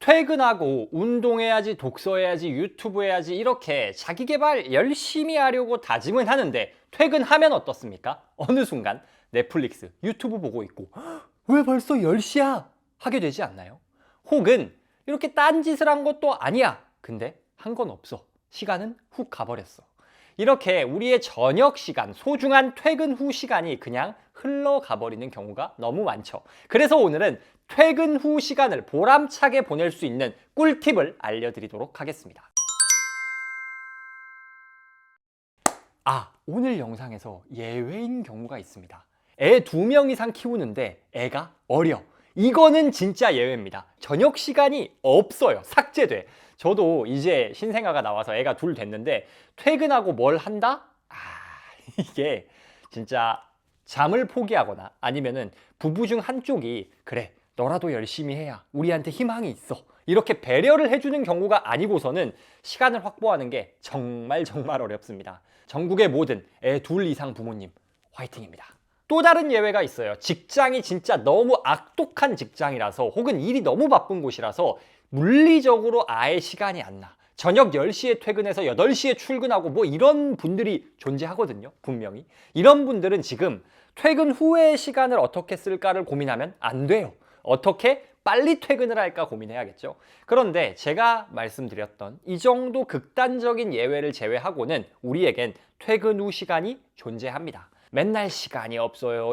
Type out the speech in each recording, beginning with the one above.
퇴근하고 운동해야지, 독서해야지, 유튜브 해야지 이렇게 자기 개발 열심히 하려고 다짐은 하는데 퇴근하면 어떻습니까? 어느 순간 넷플릭스, 유튜브 보고 있고 왜 벌써 10시야? 하게 되지 않나요? 혹은 이렇게 딴짓을 한 것도 아니야. 근데 한 건 없어. 시간은 훅 가버렸어. 이렇게 우리의 저녁 시간, 소중한 퇴근 후 시간이 그냥 흘러가 버리는 경우가 너무 많죠. 그래서 오늘은 퇴근 후 시간을 보람차게 보낼 수 있는 꿀팁을 알려드리도록 하겠습니다. 오늘 영상에서 예외인 경우가 있습니다. 애 2명 이상 키우는데 애가 어려. 이거는 진짜 예외입니다. 저녁 시간이 없어요. 삭제돼. 저도 이제 신생아가 나와서 애가 둘 됐는데 퇴근하고 뭘 한다? 이게 진짜 잠을 포기하거나 아니면은 부부 중 한쪽이 그래 너라도 열심히 해야 우리한테 희망이 있어 이렇게 배려를 해주는 경우가 아니고서는 시간을 확보하는 게 정말 어렵습니다. 전국의 모든 애 2 이상 부모님 화이팅입니다. 또 다른 예외가 있어요. 직장이 진짜 너무 악독한 직장이라서 혹은 일이 너무 바쁜 곳이라서 물리적으로 아예 시간이 안 나. 저녁 10시에 퇴근해서 8시에 출근하고 뭐 이런 분들이 존재하거든요. 분명히. 이런 분들은 지금 퇴근 후의 시간을 어떻게 쓸까를 고민하면 안 돼요. 어떻게 빨리 퇴근을 할까 고민해야겠죠. 그런데 제가 말씀드렸던 이 정도 극단적인 예외를 제외하고는 우리에겐 퇴근 후 시간이 존재합니다. 맨날 시간이 없어요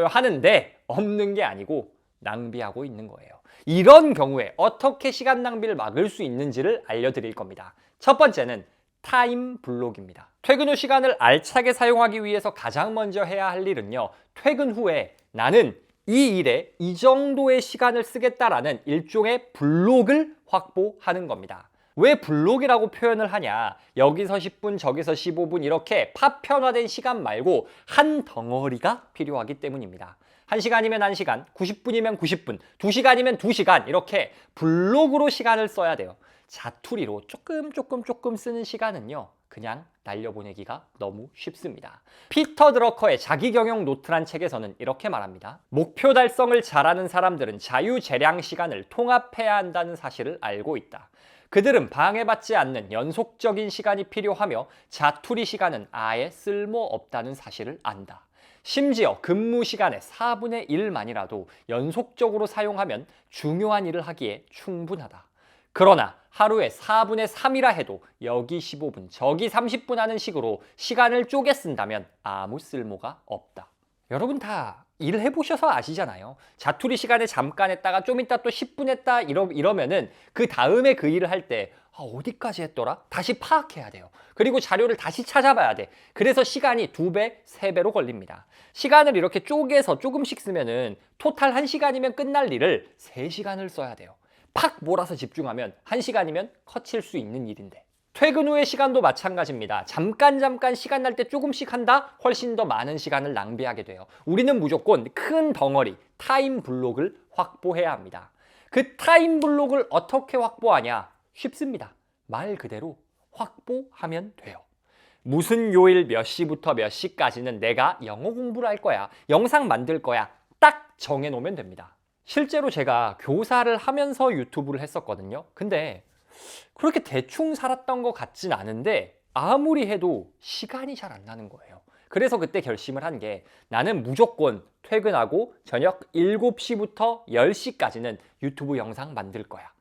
하는데 없는 게 아니고 낭비하고 있는 거예요. 이런 경우에 어떻게 시간 낭비를 막을 수 있는지를 알려드릴 겁니다. 첫 번째는 타임 블록입니다. 퇴근 후 시간을 알차게 사용하기 위해서 가장 먼저 해야 할 일은요. 퇴근 후에 나는 이 일에 이 정도의 시간을 쓰겠다라는 일종의 블록을 확보하는 겁니다. 왜 블록이라고 표현을 하냐? 여기서 10분, 저기서 15분 이렇게 파편화된 시간 말고 한 덩어리가 필요하기 때문입니다. 1시간이면 1시간, 90분이면 90분, 2시간이면 2시간 이렇게 블록으로 시간을 써야 돼요. 자투리로 조금 쓰는 시간은요. 그냥 날려보내기가 너무 쉽습니다. 피터 드러커의 자기경영 노트란 책에서는 이렇게 말합니다. 목표 달성을 잘하는 사람들은 자유재량 시간을 통합해야 한다는 사실을 알고 있다. 그들은 방해받지 않는 연속적인 시간이 필요하며 자투리 시간은 아예 쓸모없다는 사실을 안다. 심지어 근무 시간의 4분의 1만이라도 연속적으로 사용하면 중요한 일을 하기에 충분하다. 그러나 하루에 4분의 3이라 해도 여기 15분, 저기 30분 하는 식으로 시간을 쪼개 쓴다면 아무 쓸모가 없다. 여러분 다 일 해보셔서 아시잖아요. 자투리 시간에 잠깐 했다가 좀 이따 또 10분 했다 이러면은 그 다음에 그 일을 할 때 어디까지 했더라? 다시 파악해야 돼요. 그리고 자료를 다시 찾아봐야 돼. 그래서 시간이 2배, 3배로 걸립니다. 시간을 이렇게 쪼개서 조금씩 쓰면은 토탈 1시간이면 끝날 일을 3시간을 써야 돼요. 팍 몰아서 집중하면 1시간이면 커칠 수 있는 일인데. 퇴근 후의 시간도 마찬가지입니다. 잠깐 시간 날 때 조금씩 한다? 훨씬 더 많은 시간을 낭비하게 돼요. 우리는 무조건 큰 덩어리, 타임 블록을 확보해야 합니다. 그 타임 블록을 어떻게 확보하냐? 쉽습니다. 말 그대로 확보하면 돼요. 무슨 요일 몇 시부터 몇 시까지는 내가 영어 공부를 할 거야. 영상 만들 거야. 딱 정해놓으면 됩니다. 실제로 제가 교사를 하면서 유튜브를 했었거든요. 근데 그렇게 대충 살았던 것 같진 않은데 아무리 해도 시간이 잘 안 나는 거예요. 그래서 그때 결심을 한 게 나는 무조건 퇴근하고 저녁 7시부터 10시까지는 유튜브 영상 만들 거야.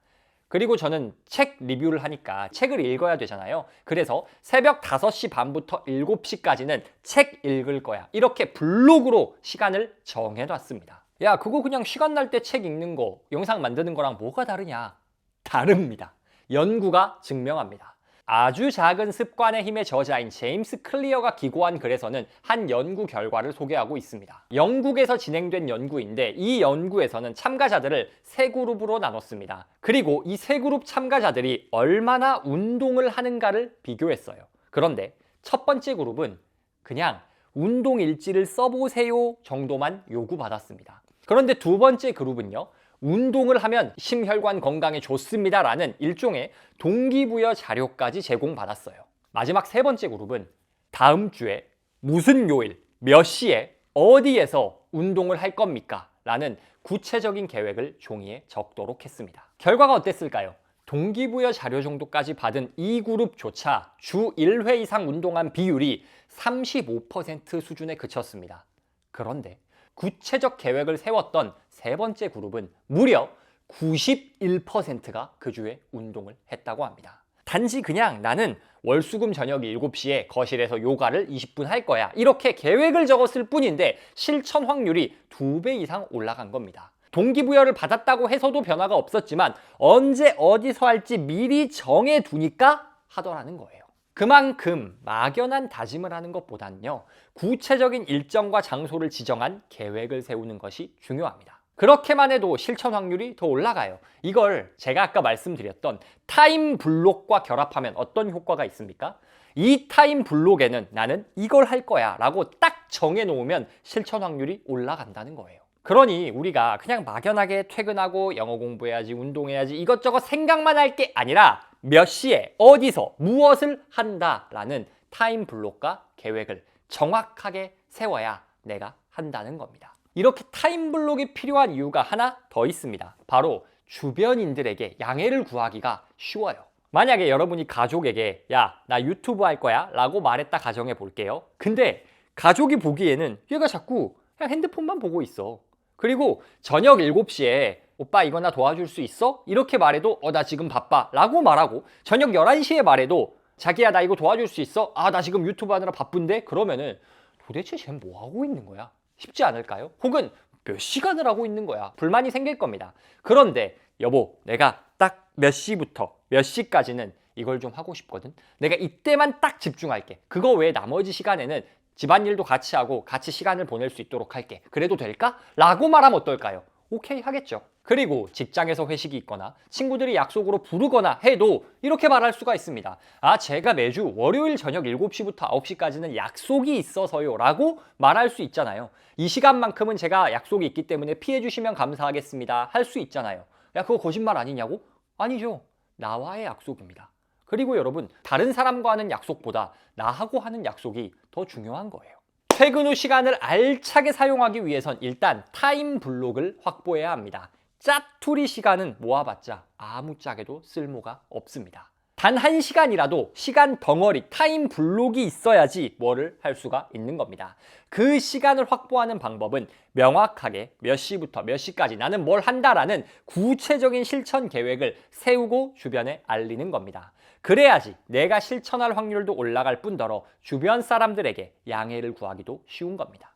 그리고 저는 책 리뷰를 하니까 책을 읽어야 되잖아요. 그래서 새벽 5시 반부터 7시까지는 책 읽을 거야. 이렇게 블록으로 시간을 정해놨습니다. 야, 그거 그냥 시간 날 때 책 읽는 거, 영상 만드는 거랑 뭐가 다르냐? 다릅니다. 연구가 증명합니다. 아주 작은 습관의 힘의 저자인 제임스 클리어가 기고한 글에서는 한 연구 결과를 소개하고 있습니다. 영국에서 진행된 연구인데 이 연구에서는 참가자들을 3그룹으로 나눴습니다. 그리고 이 3그룹 참가자들이 얼마나 운동을 하는가를 비교했어요. 그런데 첫 번째 그룹은 그냥 운동 일지를 써보세요 정도만 요구받았습니다. 그런데 두 번째 그룹은요. 운동을 하면 심혈관 건강에 좋습니다라는 일종의 동기부여 자료까지 제공받았어요. 마지막 세 번째 그룹은 다음 주에 무슨 요일, 몇 시에, 어디에서 운동을 할 겁니까? 라는 구체적인 계획을 종이에 적도록 했습니다. 결과가 어땠을까요? 동기부여 자료 정도까지 받은 이 그룹조차 주 1회 이상 운동한 비율이 35% 수준에 그쳤습니다. 그런데 구체적 계획을 세웠던 세 번째 그룹은 무려 91%가 그 주에 운동을 했다고 합니다. 단지 그냥 나는 월수금 저녁 7시에 거실에서 요가를 20분 할 거야. 이렇게 계획을 적었을 뿐인데 실천 확률이 2배 이상 올라간 겁니다. 동기부여를 받았다고 해서도 변화가 없었지만 언제 어디서 할지 미리 정해두니까 하더라는 거예요. 그만큼 막연한 다짐을 하는 것보다는요, 구체적인 일정과 장소를 지정한 계획을 세우는 것이 중요합니다. 그렇게만 해도 실천 확률이 더 올라가요. 이걸 제가 아까 말씀드렸던 타임 블록과 결합하면 어떤 효과가 있습니까? 이 타임 블록에는 나는 이걸 할 거야 라고 딱 정해놓으면 실천 확률이 올라간다는 거예요. 그러니 우리가 그냥 막연하게 퇴근하고 영어 공부해야지, 운동해야지 이것저것 생각만 할 게 아니라 몇 시에 어디서 무엇을 한다라는 타임 블록과 계획을 정확하게 세워야 내가 한다는 겁니다. 이렇게 타임 블록이 필요한 이유가 하나 더 있습니다. 바로 주변인들에게 양해를 구하기가 쉬워요. 만약에 여러분이 가족에게 야, 나 유튜브 할 거야 라고 말했다 가정해 볼게요. 근데 가족이 보기에는 얘가 자꾸 그냥 핸드폰만 보고 있어. 그리고 저녁 7시에 오빠 이거 나 도와줄 수 있어? 이렇게 말해도 나 지금 바빠 라고 말하고, 저녁 11시에 말해도 자기야 나 이거 도와줄 수 있어? 나 지금 유튜브 하느라 바쁜데? 그러면은 도대체 쟤는 뭐 하고 있는 거야? 쉽지 않을까요? 혹은 몇 시간을 하고 있는 거야? 불만이 생길 겁니다. 그런데 여보, 내가 딱 몇 시부터 몇 시까지는 이걸 좀 하고 싶거든. 내가 이때만 딱 집중할게. 그거 외에 나머지 시간에는 집안일도 같이 하고 같이 시간을 보낼 수 있도록 할게. 그래도 될까? 라고 말하면 어떨까요? 오케이 하겠죠. 그리고 직장에서 회식이 있거나 친구들이 약속으로 부르거나 해도 이렇게 말할 수가 있습니다. 제가 매주 월요일 저녁 7시부터 9시까지는 약속이 있어서요 라고 말할 수 있잖아요. 이 시간만큼은 제가 약속이 있기 때문에 피해 주시면 감사하겠습니다 할 수 있잖아요. 야, 그거 거짓말 아니냐고? 아니죠. 나와의 약속입니다. 그리고 여러분, 다른 사람과 하는 약속보다 나하고 하는 약속이 더 중요한 거예요. 퇴근 후 시간을 알차게 사용하기 위해선 일단 타임 블록을 확보해야 합니다. 짜투리 시간은 모아봤자 아무짝에도 쓸모가 없습니다. 단 1시간이라도 시간 덩어리, 타임 블록이 있어야지 뭐를 할 수가 있는 겁니다. 그 시간을 확보하는 방법은 명확하게 몇 시부터 몇 시까지 나는 뭘 한다라는 구체적인 실천 계획을 세우고 주변에 알리는 겁니다. 그래야지 내가 실천할 확률도 올라갈 뿐더러 주변 사람들에게 양해를 구하기도 쉬운 겁니다.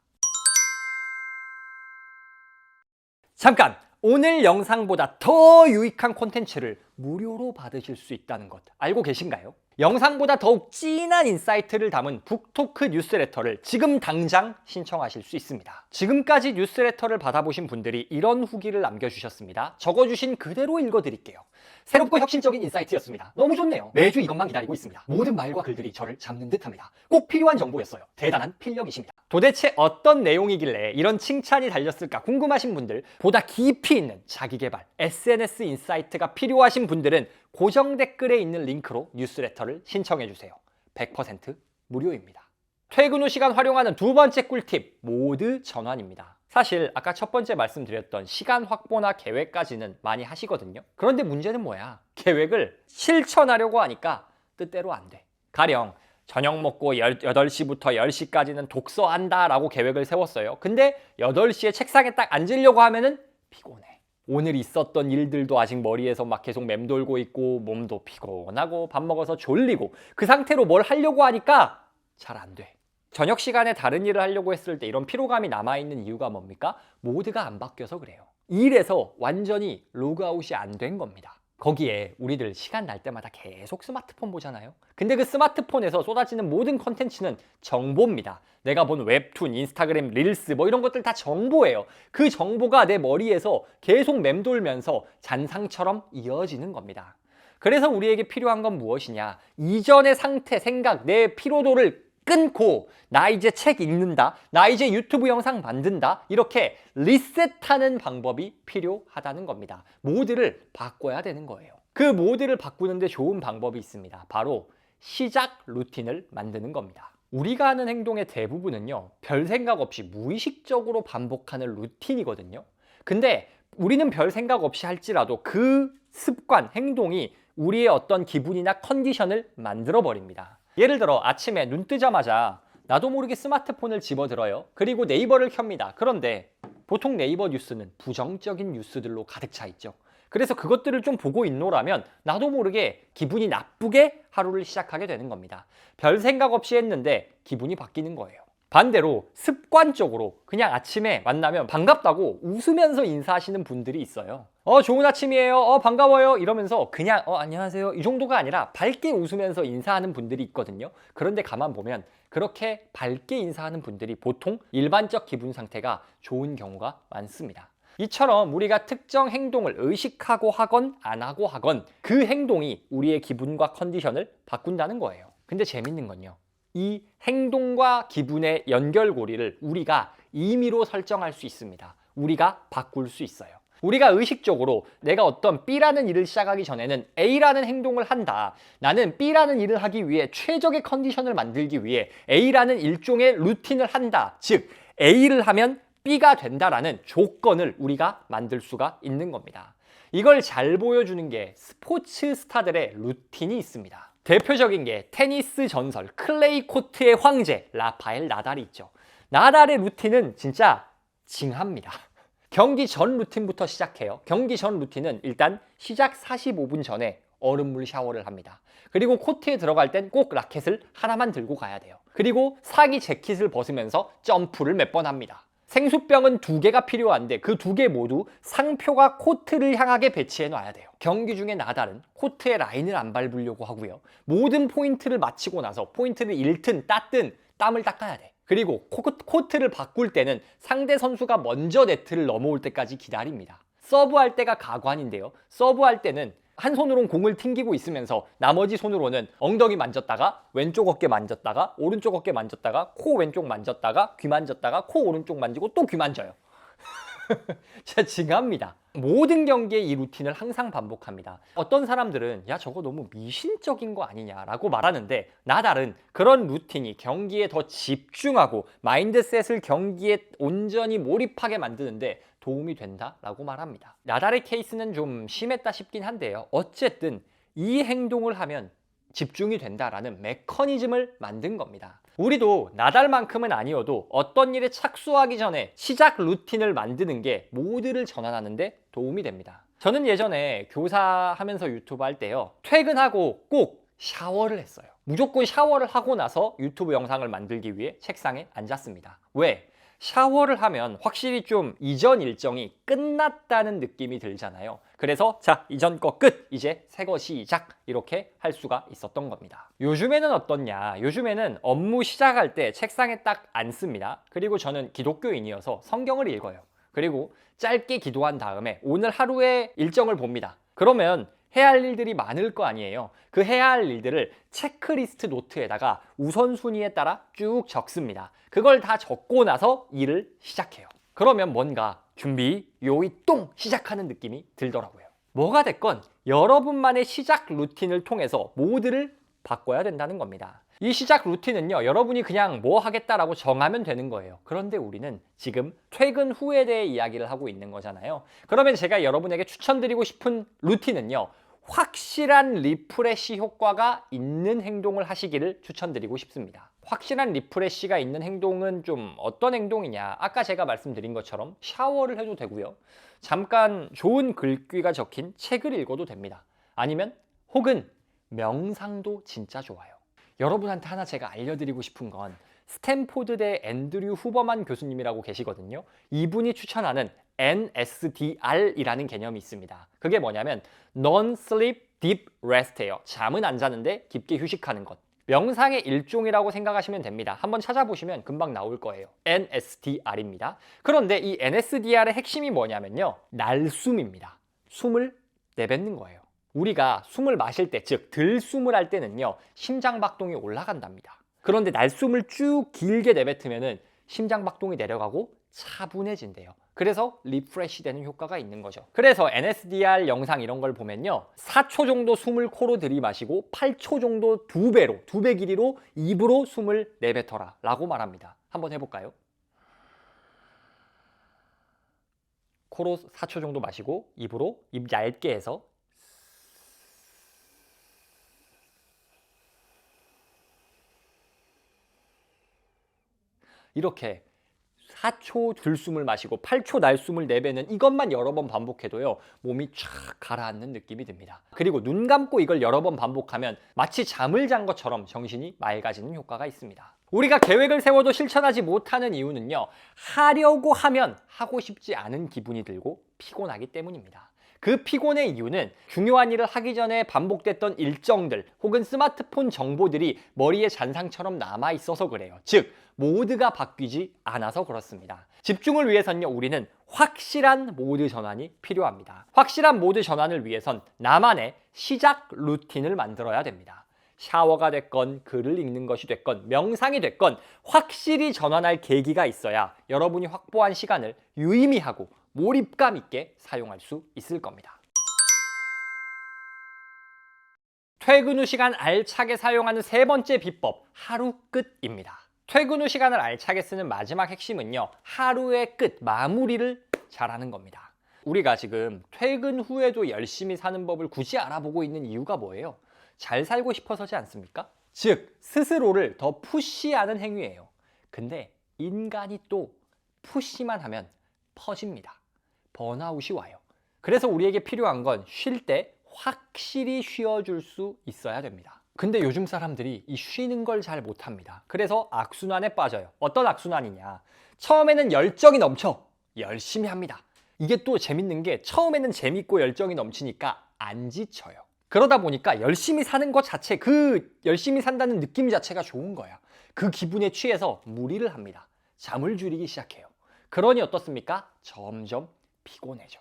잠깐! 오늘 영상보다 더 유익한 콘텐츠를 무료로 받으실 수 있다는 것 알고 계신가요? 영상보다 더욱 진한 인사이트를 담은 북토크 뉴스레터를 지금 당장 신청하실 수 있습니다. 지금까지 뉴스레터를 받아보신 분들이 이런 후기를 남겨주셨습니다. 적어주신 그대로 읽어드릴게요. 새롭고 혁신적인 인사이트였습니다. 너무 좋네요. 매주 이것만 기다리고 있습니다. 모든 말과 글들이 저를 잡는 듯합니다. 꼭 필요한 정보였어요. 대단한 필력이십니다. 도대체 어떤 내용이길래 이런 칭찬이 달렸을까 궁금하신 분들, 보다 깊이 있는 자기개발, SNS 인사이트가 필요하신 분들은 고정 댓글에 있는 링크로 뉴스레터를 신청해주세요. 100% 무료입니다. 퇴근 후 시간 활용하는 두 번째 꿀팁, 모드 전환입니다. 사실 아까 첫 번째 말씀드렸던 시간 확보나 계획까지는 많이 하시거든요. 그런데 문제는 뭐야? 계획을 실천하려고 하니까 뜻대로 안 돼. 가령 저녁 먹고 8시부터 10시까지는 독서한다 라고 계획을 세웠어요. 근데 8시에 책상에 딱 앉으려고 하면은 피곤해. 오늘 있었던 일들도 아직 머리에서 막 계속 맴돌고 있고 몸도 피곤하고 밥 먹어서 졸리고 그 상태로 뭘 하려고 하니까 잘 안 돼. 저녁 시간에 다른 일을 하려고 했을 때 이런 피로감이 남아있는 이유가 뭡니까? 모드가 안 바뀌어서 그래요. 일에서 완전히 로그아웃이 안 된 겁니다. 거기에 우리들 시간 날 때마다 계속 스마트폰 보잖아요. 근데 그 스마트폰에서 쏟아지는 모든 컨텐츠는 정보입니다. 내가 본 웹툰, 인스타그램, 릴스 뭐 이런 것들 다 정보예요. 그 정보가 내 머리에서 계속 맴돌면서 잔상처럼 이어지는 겁니다. 그래서 우리에게 필요한 건 무엇이냐? 이전의 상태, 생각, 내 피로도를 끊고 나 이제 책 읽는다, 나 이제 유튜브 영상 만든다, 이렇게 리셋하는 방법이 필요하다는 겁니다. 모드를 바꿔야 되는 거예요. 그 모드를 바꾸는데 좋은 방법이 있습니다. 바로 시작 루틴을 만드는 겁니다. 우리가 하는 행동의 대부분은요, 별 생각 없이 무의식적으로 반복하는 루틴이거든요. 근데 우리는 별 생각 없이 할지라도 그 습관, 행동이 우리의 어떤 기분이나 컨디션을 만들어 버립니다. 예를 들어 아침에 눈 뜨자마자 나도 모르게 스마트폰을 집어들어요. 그리고 네이버를 켭니다. 그런데 보통 네이버 뉴스는 부정적인 뉴스들로 가득 차 있죠. 그래서 그것들을 좀 보고 있노라면 나도 모르게 기분이 나쁘게 하루를 시작하게 되는 겁니다. 별 생각 없이 했는데 기분이 바뀌는 거예요. 반대로 습관적으로 그냥 아침에 만나면 반갑다고 웃으면서 인사하시는 분들이 있어요. 좋은 아침이에요. 반가워요. 이러면서 그냥 안녕하세요. 이 정도가 아니라 밝게 웃으면서 인사하는 분들이 있거든요. 그런데 가만 보면 그렇게 밝게 인사하는 분들이 보통 일반적 기분 상태가 좋은 경우가 많습니다. 이처럼 우리가 특정 행동을 의식하고 하건 안 하고 하건 그 행동이 우리의 기분과 컨디션을 바꾼다는 거예요. 근데 재밌는 건요, 이 행동과 기분의 연결고리를 우리가 임의로 설정할 수 있습니다. 우리가 바꿀 수 있어요. 우리가 의식적으로 내가 어떤 B라는 일을 시작하기 전에는 A라는 행동을 한다. 나는 B라는 일을 하기 위해 최적의 컨디션을 만들기 위해 A라는 일종의 루틴을 한다. 즉 A를 하면 B가 된다라는 조건을 우리가 만들 수가 있는 겁니다. 이걸 잘 보여주는 게 스포츠 스타들의 루틴이 있습니다. 대표적인 게 테니스 전설 클레이 코트의 황제 라파엘 나달이 있죠. 나달의 루틴은 진짜 징합니다. 경기 전 루틴부터 시작해요. 경기 전 루틴은 일단 시작 45분 전에 얼음물 샤워를 합니다. 그리고 코트에 들어갈 땐 꼭 라켓을 하나만 들고 가야 돼요. 그리고 상의 재킷을 벗으면서 점프를 몇 번 합니다. 생수병은 2개가 필요한데 그 2개 모두 상표가 코트를 향하게 배치해 놔야 돼요. 경기 중에 나달은 코트의 라인을 안 밟으려고 하고요. 모든 포인트를 마치고 나서 포인트를 잃든 땄든 땀을 닦아야 돼. 그리고 코트를 바꿀 때는 상대 선수가 먼저 네트를 넘어올 때까지 기다립니다. 서브할 때가 가관인데요. 서브할 때는 한 손으로는 공을 튕기고 있으면서 나머지 손으로는 엉덩이 만졌다가 왼쪽 어깨 만졌다가 오른쪽 어깨 만졌다가 코 왼쪽 만졌다가 귀 만졌다가 코 오른쪽 만지고 또 귀 만져요. 진짜 징합니다. 모든 경기에 이 루틴을 항상 반복합니다. 어떤 사람들은 야 저거 너무 미신적인 거 아니냐라고 말하는데 나달은 그런 루틴이 경기에 더 집중하고 마인드셋을 경기에 온전히 몰입하게 만드는데 도움이 된다라고 말합니다. 나달의 케이스는 좀 심했다 싶긴 한데요. 어쨌든 이 행동을 하면 집중이 된다라는 메커니즘을 만든 겁니다. 우리도 나달만큼은 아니어도 어떤 일에 착수하기 전에 시작 루틴을 만드는 게 모드를 전환하는 데 도움이 됩니다. 저는 예전에 교사하면서 유튜브 할 때요, 퇴근하고 꼭 샤워를 했어요. 무조건 샤워를 하고 나서 유튜브 영상을 만들기 위해 책상에 앉았습니다. 왜? 샤워를 하면 확실히 좀 이전 일정이 끝났다는 느낌이 들잖아요. 그래서 자, 이전 거 끝! 이제 새 거 시작! 이렇게 할 수가 있었던 겁니다. 요즘에는 어떻냐? 요즘에는 업무 시작할 때 책상에 딱 앉습니다. 그리고 저는 기독교인이어서 성경을 읽어요. 그리고 짧게 기도한 다음에 오늘 하루의 일정을 봅니다. 그러면 해야 할 일들이 많을 거 아니에요. 그 해야 할 일들을 체크리스트 노트에다가 우선순위에 따라 쭉 적습니다. 그걸 다 적고 나서 일을 시작해요. 그러면 뭔가 준비, 요이, 똥! 시작하는 느낌이 들더라고요. 뭐가 됐건 여러분만의 시작 루틴을 통해서 모드를 바꿔야 된다는 겁니다. 이 시작 루틴은요, 여러분이 그냥 뭐 하겠다라고 정하면 되는 거예요. 그런데 우리는 지금 퇴근 후에 대해 이야기를 하고 있는 거잖아요. 그러면 제가 여러분에게 추천드리고 싶은 루틴은요, 확실한 리프레시 효과가 있는 행동을 하시기를 추천드리고 싶습니다. 확실한 리프레시가 있는 행동은 좀 어떤 행동이냐? 아까 제가 말씀드린 것처럼 샤워를 해도 되고요. 잠깐 좋은 글귀가 적힌 책을 읽어도 됩니다. 아니면 혹은 명상도 진짜 좋아요. 여러분한테 하나 제가 알려드리고 싶은 건 스탠포드대 앤드류 후버만 교수님이라고 계시거든요. 이분이 추천하는 NSDR이라는 개념이 있습니다. 그게 뭐냐면 Non-Sleep Deep Rest예요. 잠은 안 자는데 깊게 휴식하는 것. 명상의 일종이라고 생각하시면 됩니다. 한번 찾아보시면 금방 나올 거예요. NSDR입니다. 그런데 이 NSDR의 핵심이 뭐냐면요, 날숨입니다. 숨을 내뱉는 거예요. 우리가 숨을 마실 때, 즉 들숨을 할 때는요, 심장박동이 올라간답니다. 그런데 날숨을 쭉 길게 내뱉으면은 심장박동이 내려가고 차분해진대요. 그래서 리프레시 되는 효과가 있는 거죠. 그래서 NSDR 영상 이런 걸 보면요, 4초 정도 숨을 코로 들이마시고 8초 정도 2배로, 2배 길이로 입으로 숨을 내뱉어라 라고 말합니다. 한번 해볼까요? 코로 4초 정도 마시고 입으로 입 얇게 해서 이렇게 4초 들숨을 마시고 8초 날숨을 내뱉는 이것만 여러 번 반복해도요, 몸이 쫙 가라앉는 느낌이 듭니다. 그리고 눈 감고 이걸 여러 번 반복하면 마치 잠을 잔 것처럼 정신이 맑아지는 효과가 있습니다. 우리가 계획을 세워도 실천하지 못하는 이유는요, 하려고 하면 하고 싶지 않은 기분이 들고 피곤하기 때문입니다. 그 피곤의 이유는 중요한 일을 하기 전에 반복됐던 일정들 혹은 스마트폰 정보들이 머리에 잔상처럼 남아 있어서 그래요. 즉, 모드가 바뀌지 않아서 그렇습니다. 집중을 위해서는요, 우리는 확실한 모드 전환이 필요합니다. 확실한 모드 전환을 위해선 나만의 시작 루틴을 만들어야 됩니다. 샤워가 됐건 글을 읽는 것이 됐건 명상이 됐건 확실히 전환할 계기가 있어야 여러분이 확보한 시간을 유의미하고 몰입감 있게 사용할 수 있을 겁니다. 퇴근 후 시간 알차게 사용하는 세 번째 비법, 하루 끝입니다. 퇴근 후 시간을 알차게 쓰는 마지막 핵심은요, 하루의 끝, 마무리를 잘하는 겁니다. 우리가 지금 퇴근 후에도 열심히 사는 법을 굳이 알아보고 있는 이유가 뭐예요? 잘 살고 싶어서지 않습니까? 즉, 스스로를 더 푸시하는 행위예요. 근데 인간이 또 푸시만 하면 퍼집니다. 번아웃이 와요. 그래서 우리에게 필요한 건 쉴 때 확실히 쉬어줄 수 있어야 됩니다. 근데 요즘 사람들이 이 쉬는 걸 잘 못합니다. 그래서 악순환에 빠져요. 어떤 악순환이냐? 처음에는 열정이 넘쳐 열심히 합니다. 이게 또 재밌는 게 처음에는 재밌고 열정이 넘치니까 안 지쳐요. 그러다 보니까 열심히 사는 것 자체, 그 열심히 산다는 느낌 자체가 좋은 거야. 그 기분에 취해서 무리를 합니다. 잠을 줄이기 시작해요. 그러니 어떻습니까? 점점 피곤해져.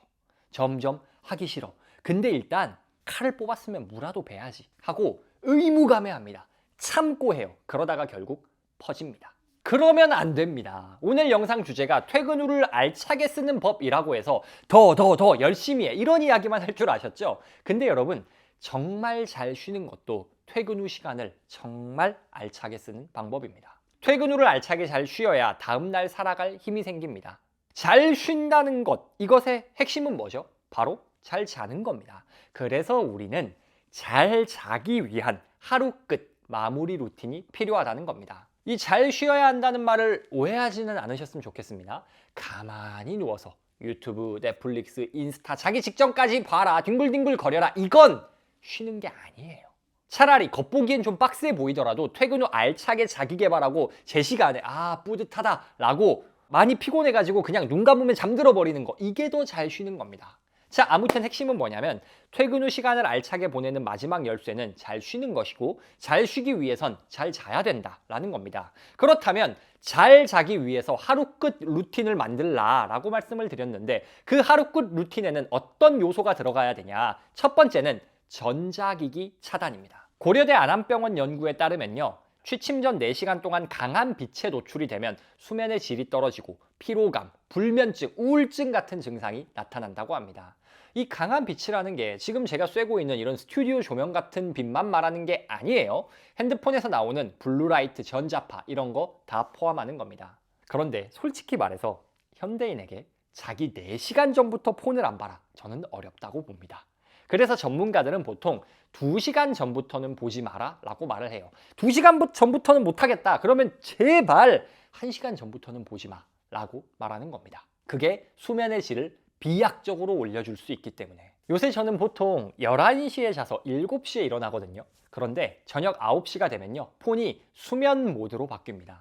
점점 하기 싫어. 근데 일단 칼을 뽑았으면 무라도 베야지 하고 의무감에 합니다. 참고 해요. 그러다가 결국 퍼집니다. 그러면 안 됩니다. 오늘 영상 주제가 퇴근 후를 알차게 쓰는 법이라고 해서 더 열심히 해, 이런 이야기만 할 줄 아셨죠? 근데 여러분, 정말 잘 쉬는 것도 퇴근 후 시간을 정말 알차게 쓰는 방법입니다. 퇴근 후를 알차게 잘 쉬어야 다음날 살아갈 힘이 생깁니다. 잘 쉰다는 것, 이것의 핵심은 뭐죠? 바로 잘 자는 겁니다. 그래서 우리는 잘 자기 위한 하루 끝 마무리 루틴이 필요하다는 겁니다. 이 잘 쉬어야 한다는 말을 오해하지는 않으셨으면 좋겠습니다. 가만히 누워서 유튜브, 넷플릭스, 인스타 자기 직전까지 봐라, 뒹굴뒹굴 거려라, 이건 쉬는 게 아니에요. 차라리 겉보기엔 좀 빡세 보이더라도 퇴근 후 알차게 자기 개발하고 제 시간에 뿌듯하다 라고 많이 피곤해가지고 그냥 눈 감으면 잠들어 버리는 거, 이게 더 잘 쉬는 겁니다. 자, 아무튼 핵심은 뭐냐면 퇴근 후 시간을 알차게 보내는 마지막 열쇠는 잘 쉬는 것이고, 잘 쉬기 위해선 잘 자야 된다라는 겁니다. 그렇다면 잘 자기 위해서 하루 끝 루틴을 만들라 라고 말씀을 드렸는데, 그 하루 끝 루틴에는 어떤 요소가 들어가야 되냐? 첫 번째는 전자기기 차단입니다. 고려대 안암병원 연구에 따르면요, 취침 전 4시간 동안 강한 빛에 노출이 되면 수면의 질이 떨어지고 피로감, 불면증, 우울증 같은 증상이 나타난다고 합니다. 이 강한 빛이라는 게 지금 제가 쐬고 있는 이런 스튜디오 조명 같은 빛만 말하는 게 아니에요. 핸드폰에서 나오는 블루라이트, 전자파 이런 거 다 포함하는 겁니다. 그런데 솔직히 말해서 현대인에게 자기 4시간 전부터 폰을 안 봐라, 저는 어렵다고 봅니다. 그래서 전문가들은 보통 2시간 전부터는 보지 마라 라고 말을 해요. 2시간 전부터는 못하겠다, 그러면 제발 1시간 전부터는 보지 마 라고 말하는 겁니다. 그게 수면의 질을 비약적으로 올려줄 수 있기 때문에. 요새 저는 보통 11시에 자서 7시에 일어나거든요. 그런데 저녁 9시가 되면요, 폰이 수면 모드로 바뀝니다.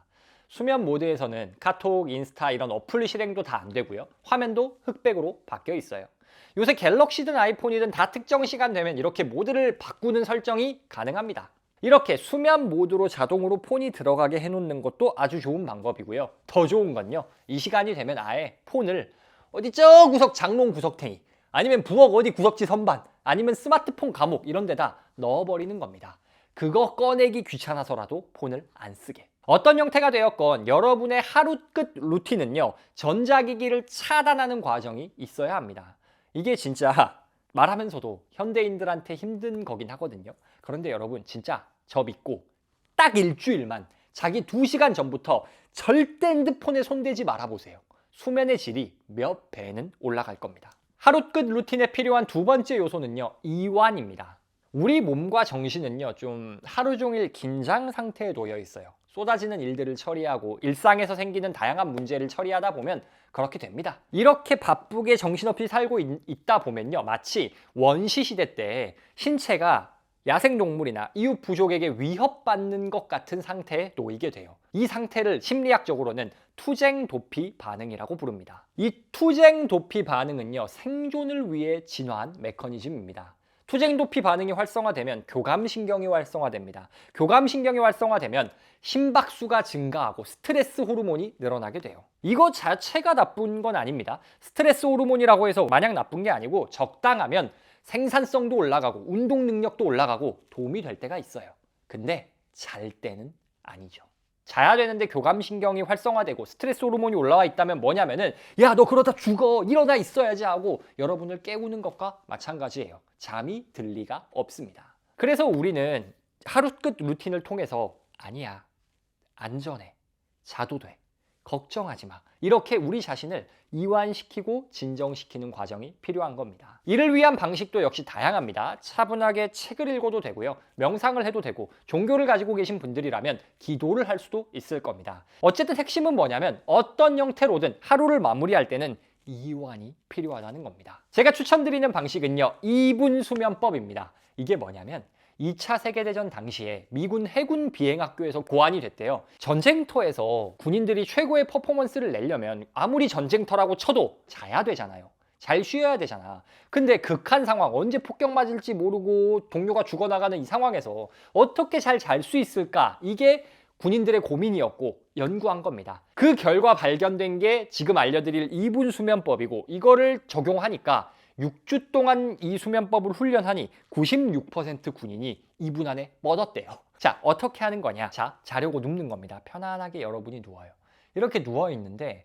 수면 모드에서는 카톡, 인스타 이런 어플 실행도 다 안 되고요, 화면도 흑백으로 바뀌어 있어요. 요새 갤럭시든 아이폰이든 다 특정 시간 되면 이렇게 모드를 바꾸는 설정이 가능합니다. 이렇게 수면 모드로 자동으로 폰이 들어가게 해놓는 것도 아주 좋은 방법이고요. 더 좋은 건요, 이 시간이 되면 아예 폰을 어디 저 구석 장롱 구석탱이, 아니면 부엌 어디 구석지 선반, 아니면 스마트폰 감옥 이런 데다 넣어버리는 겁니다. 그거 꺼내기 귀찮아서라도 폰을 안 쓰게. 어떤 형태가 되었건 여러분의 하루 끝 루틴은요, 전자기기를 차단하는 과정이 있어야 합니다. 이게 진짜 말하면서도 현대인들한테 힘든 거긴 하거든요. 그런데 여러분, 진짜 저 믿고 딱 일주일만 자기 2시간 전부터 절대 핸드폰에 손대지 말아보세요. 수면의 질이 몇 배는 올라갈 겁니다. 하루 끝 루틴에 필요한 두 번째 요소는요, 이완입니다. 우리 몸과 정신은요, 좀 하루 종일 긴장 상태에 놓여 있어요. 쏟아지는 일들을 처리하고 일상에서 생기는 다양한 문제를 처리하다 보면 그렇게 됩니다. 이렇게 바쁘게 정신없이 살고 있다 보면요, 마치 원시 시대 때 신체가 야생동물이나 이웃 부족에게 위협받는 것 같은 상태에 놓이게 돼요. 이 상태를 심리학적으로는 투쟁 도피 반응이라고 부릅니다. 이 투쟁 도피 반응은요, 생존을 위해 진화한 메커니즘입니다. 투쟁 도피 반응이 활성화되면 교감신경이 활성화됩니다. 교감신경이 활성화되면 심박수가 증가하고 스트레스 호르몬이 늘어나게 돼요. 이거 자체가 나쁜 건 아닙니다. 스트레스 호르몬이라고 해서 마냥 나쁜 게 아니고 적당하면 생산성도 올라가고 운동 능력도 올라가고 도움이 될 때가 있어요. 근데 잘 때는 아니죠. 자야 되는데 교감신경이 활성화되고 스트레스 호르몬이 올라와 있다면 뭐냐면은 야, 너 그러다 죽어, 일어나 있어야지 하고 여러분을 깨우는 것과 마찬가지예요. 잠이 들 리가 없습니다. 그래서 우리는 하루 끝 루틴을 통해서 아니야, 안전해, 자도 돼, 걱정하지 마, 이렇게 우리 자신을 이완시키고 진정시키는 과정이 필요한 겁니다. 이를 위한 방식도 역시 다양합니다. 차분하게 책을 읽어도 되고요, 명상을 해도 되고, 종교를 가지고 계신 분들이라면 기도를 할 수도 있을 겁니다. 어쨌든 핵심은 뭐냐면 어떤 형태로든 하루를 마무리할 때는 이완이 필요하다는 겁니다. 제가 추천드리는 방식은요, 2분 수면법입니다. 이게 뭐냐면 2차 세계대전 당시에 미군 해군 비행학교에서 고안이 됐대요. 전쟁터에서 군인들이 최고의 퍼포먼스를 내려면 아무리 전쟁터라고 쳐도 자야 되잖아요. 잘 쉬어야 되잖아. 근데 극한 상황, 언제 폭격 맞을지 모르고 동료가 죽어나가는 이 상황에서 어떻게 잘 잘 수 있을까? 이게 군인들의 고민이었고 연구한 겁니다. 그 결과 발견된 게 지금 알려드릴 2분 수면법이고, 이거를 적용하니까 6주 동안 이 수면법을 훈련하니 96% 군인이 2분 안에 뻗었대요. 자, 어떻게 하는 거냐? 자, 자려고 눕는 겁니다. 편안하게 여러분이 누워요. 이렇게 누워 있는데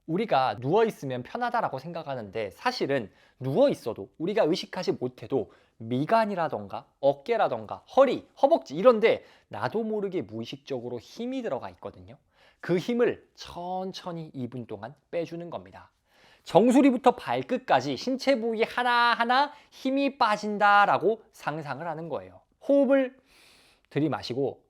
우리가 누워 있으면 편하다라고 생각하는데 사실은 누워 있어도 우리가 의식하지 못해도 미간이라던가 어깨라던가 허리, 허벅지 이런데 나도 모르게 무의식적으로 힘이 들어가 있거든요. 그 힘을 천천히 2분 동안 빼주는 겁니다. 정수리부터 발끝까지 신체 부위 하나하나 힘이 빠진다라고 상상을 하는 거예요. 호흡을 들이마시고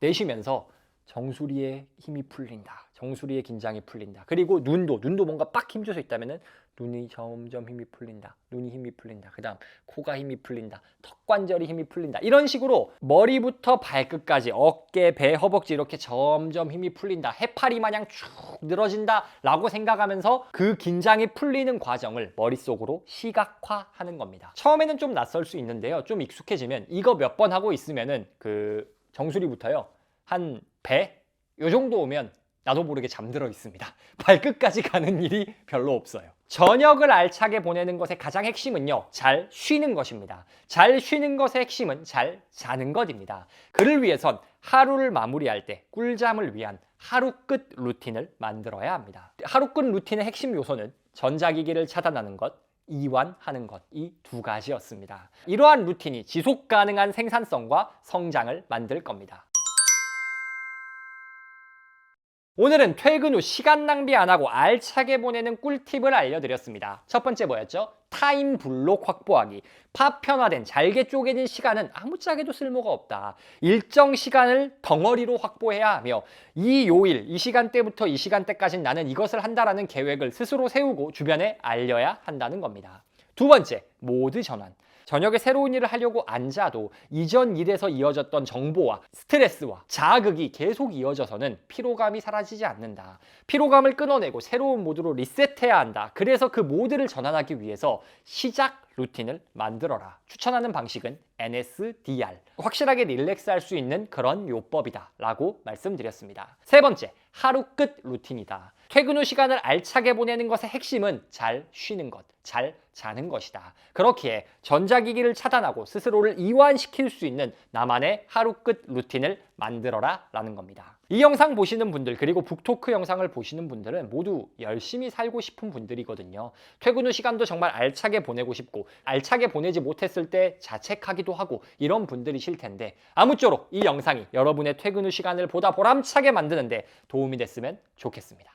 내쉬면서 정수리에 힘이 풀린다, 정수리에 긴장이 풀린다. 그리고 눈도 뭔가 빡 힘줘서 있다면은 눈이 점점 힘이 풀린다, 눈이 힘이 풀린다. 그 다음 코가 힘이 풀린다, 턱관절이 힘이 풀린다. 이런 식으로 머리부터 발끝까지 어깨, 배, 허벅지 이렇게 점점 힘이 풀린다, 해파리 마냥 쭉 늘어진다 라고 생각하면서 그 긴장이 풀리는 과정을 머릿속으로 시각화하는 겁니다. 처음에는 좀 낯설 수 있는데요, 좀 익숙해지면 이거 몇 번 하고 있으면은 그 정수리부터요 한 배? 요 정도 오면 나도 모르게 잠들어 있습니다. 발끝까지 가는 일이 별로 없어요. 저녁을 알차게 보내는 것의 가장 핵심은요, 잘 쉬는 것입니다. 잘 쉬는 것의 핵심은 잘 자는 것입니다. 그를 위해선 하루를 마무리할 때 꿀잠을 위한 하루 끝 루틴을 만들어야 합니다. 하루 끝 루틴의 핵심 요소는 전자기기를 차단하는 것, 이완하는 것, 이 두 가지였습니다. 이러한 루틴이 지속 가능한 생산성과 성장을 만들 겁니다. 오늘은 퇴근 후 시간 낭비 안 하고 알차게 보내는 꿀팁을 알려드렸습니다. 첫 번째 뭐였죠? 타임 블록 확보하기. 파편화된 잘게 쪼개진 시간은 아무짝에도 쓸모가 없다. 일정 시간을 덩어리로 확보해야 하며 이 요일, 이 시간대부터 이 시간대까지는 나는 이것을 한다라는 계획을 스스로 세우고 주변에 알려야 한다는 겁니다. 두 번째, 모드 전환. 저녁에 새로운 일을 하려고 앉아도 이전 일에서 이어졌던 정보와 스트레스와 자극이 계속 이어져서는 피로감이 사라지지 않는다. 피로감을 끊어내고 새로운 모드로 리셋해야 한다. 그래서 그 모드를 전환하기 위해서 시작 루틴을 만들어라. 추천하는 방식은 NSDR. 확실하게 릴렉스할 수 있는 그런 요법이다 라고 말씀드렸습니다. 세 번째, 하루 끝 루틴이다. 퇴근 후 시간을 알차게 보내는 것의 핵심은 잘 쉬는 것, 잘 자는 것이다. 그렇기에 전자기기를 차단하고 스스로를 이완시킬 수 있는 나만의 하루 끝 루틴을 만들어라 라는 겁니다. 이 영상 보시는 분들, 그리고 북토크 영상을 보시는 분들은 모두 열심히 살고 싶은 분들이거든요. 퇴근 후 시간도 정말 알차게 보내고 싶고 알차게 보내지 못했을 때 자책하기도 하고 이런 분들이실 텐데, 아무쪼록 이 영상이 여러분의 퇴근 후 시간을 보다 보람차게 만드는데 도움이 됐으면 좋겠습니다.